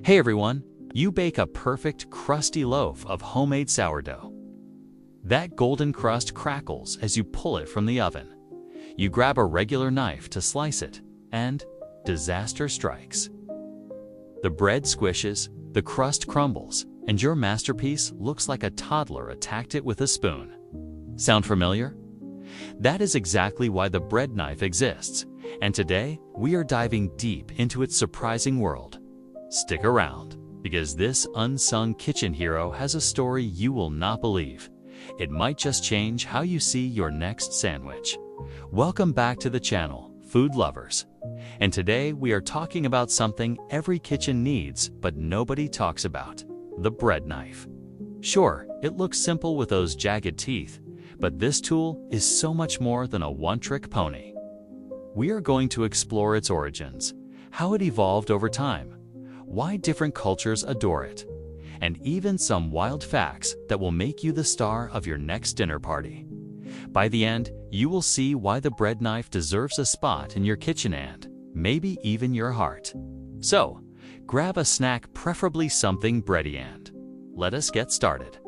Hey everyone, you bake a perfect crusty loaf of homemade sourdough. That golden crust crackles as you pull it from the oven. You grab a regular knife to slice it, and disaster strikes. The bread squishes, the crust crumbles, and your masterpiece looks like a toddler attacked it with a spoon. Sound familiar? That is exactly why the bread knife exists, and today we are diving deep into its surprising world. Stick around, because this unsung kitchen hero has a story you will not believe. It might just change how you see your next sandwich. Welcome back to the channel, food lovers. And today we are talking about something every kitchen needs but nobody talks about: the bread knife. Sure, it looks simple with those jagged teeth, but this tool is so much more than a one-trick pony. We are going to explore its origins, how it evolved over time, why different cultures adore it, and even some wild facts that will make you the star of your next dinner party. By the end, you will see why the bread knife deserves a spot in your kitchen and maybe even your heart. So, grab a snack, preferably something bready, and let us get started.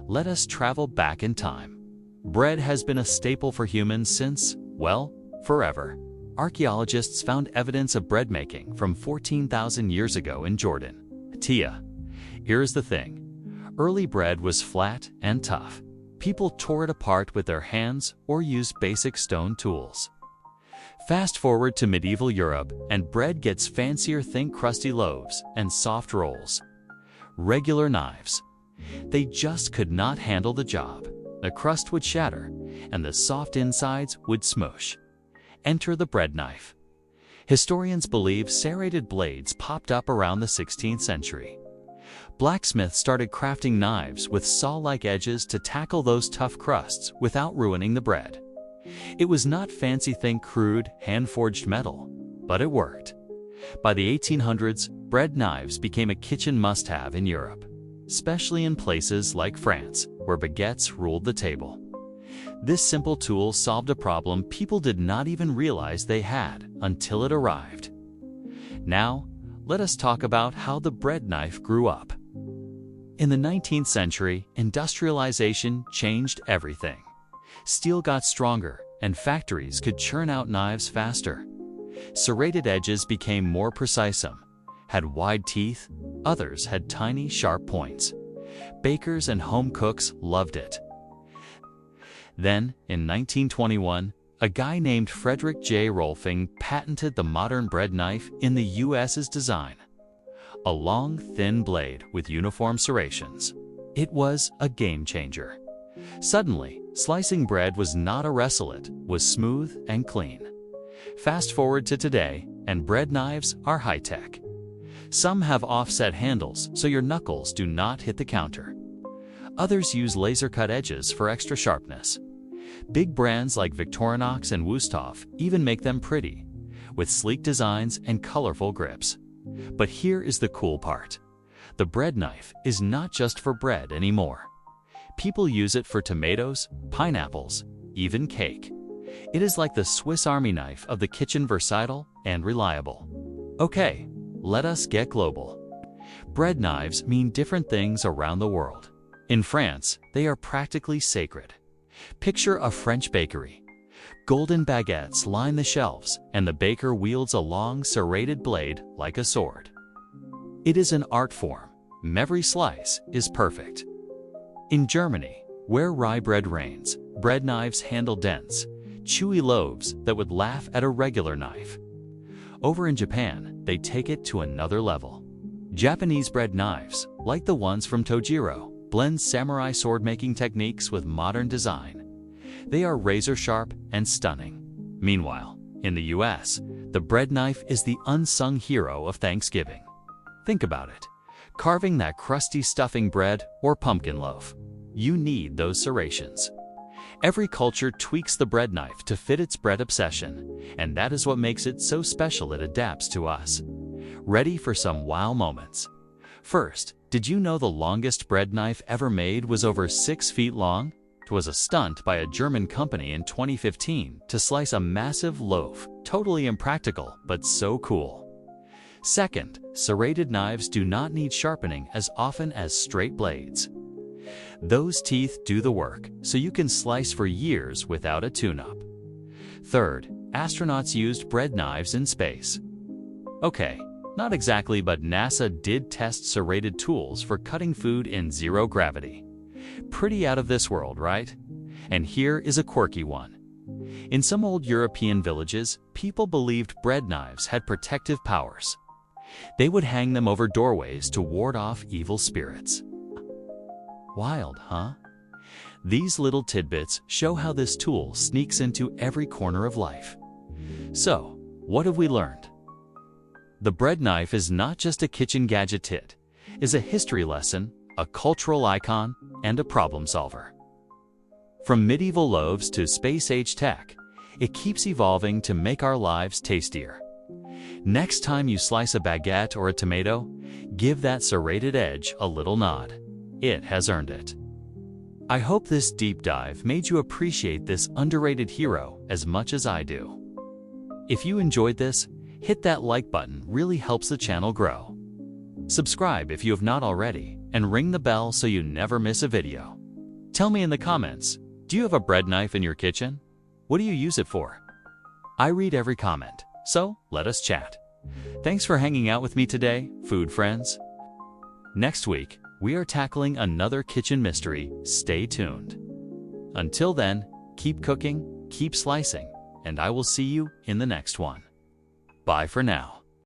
Let us travel back in time. Bread has been a staple for humans since, well, forever. Archaeologists found evidence of bread making from 14,000 years ago in Jordan. Tia. Here's the thing. Early bread was flat and tough. People tore it apart with their hands or used basic stone tools. Fast forward to medieval Europe, and bread gets fancier. Think crusty loaves and soft rolls. Regular knives. They just could not handle the job. The crust would shatter, and the soft insides would smoosh. Enter the bread knife. Historians believe serrated blades popped up around the 16th century. Blacksmiths started crafting knives with saw-like edges to tackle those tough crusts without ruining the bread. It was not fancy, think crude, hand-forged metal, but it worked. By the 1800s, bread knives became a kitchen must-have in Europe, especially in places like France, where baguettes ruled the table. This simple tool solved a problem people did not even realize they had until it arrived. Now, let us talk about how the bread knife grew up. In the 19th century, industrialization changed everything. Steel got stronger, and factories could churn out knives faster. Serrated edges became more precise. Some had wide teeth, others had tiny, sharp points. Bakers and home cooks loved it. Then, in 1921, a guy named Frederick J. Rolfing patented the modern bread knife in the US's design. A long, thin blade with uniform serrations. It was a game changer. Suddenly, slicing bread was not a wrestle, it was smooth and clean. Fast forward to today, and bread knives are high-tech. Some have offset handles so your knuckles do not hit the counter. Others use laser-cut edges for extra sharpness. Big brands like Victorinox and Wusthof even make them pretty, with sleek designs and colorful grips. But here is the cool part. The bread knife is not just for bread anymore. People use it for tomatoes, pineapples, even cake. It is like the Swiss Army knife of the kitchen, versatile and reliable. Okay, let us get global. Bread knives mean different things around the world. In France, they are practically sacred. Picture a French bakery. Golden baguettes line the shelves, and the baker wields a long, serrated blade like a sword. It is an art form. Every slice is perfect. In Germany, where rye bread reigns, bread knives handle dense, chewy loaves that would laugh at a regular knife. Over in Japan, they take it to another level. Japanese bread knives, like the ones from Tojiro, blend samurai sword-making techniques with modern design. They are razor-sharp and stunning. Meanwhile, in the US, the bread knife is the unsung hero of Thanksgiving. Think about it. Carving that crusty stuffing bread or pumpkin loaf. You need those serrations. Every culture tweaks the bread knife to fit its bread obsession, and that is what makes it so special. It adapts to us. Ready for some wow moments? First, did you know the longest bread knife ever made was over 6 feet long? It was a stunt by a German company in 2015 to slice a massive loaf. Totally impractical, but so cool. Second, serrated knives do not need sharpening as often as straight blades. Those teeth do the work, so you can slice for years without a tune-up. Third, astronauts used bread knives in space. Okay, not exactly, but NASA did test serrated tools for cutting food in zero gravity. Pretty out of this world, right? And here is a quirky one. In some old European villages, people believed bread knives had protective powers. They would hang them over doorways to ward off evil spirits. Wild, huh? These little tidbits show how this tool sneaks into every corner of life. So, what have we learned? The bread knife is not just a kitchen gadget, it is a history lesson, a cultural icon, and a problem solver. From medieval loaves to space-age tech, it keeps evolving to make our lives tastier. Next time you slice a baguette or a tomato, give that serrated edge a little nod. It has earned it. I hope this deep dive made you appreciate this underrated hero as much as I do. If you enjoyed this, hit that like button, really helps the channel grow. Subscribe if you have not already, and ring the bell so you never miss a video. Tell me in the comments, do you have a bread knife in your kitchen? What do you use it for? I read every comment, so let us chat. Thanks for hanging out with me today, food friends. Next week, we are tackling another kitchen mystery. Stay tuned. Until then, keep cooking, keep slicing, and I will see you in the next one. Bye for now.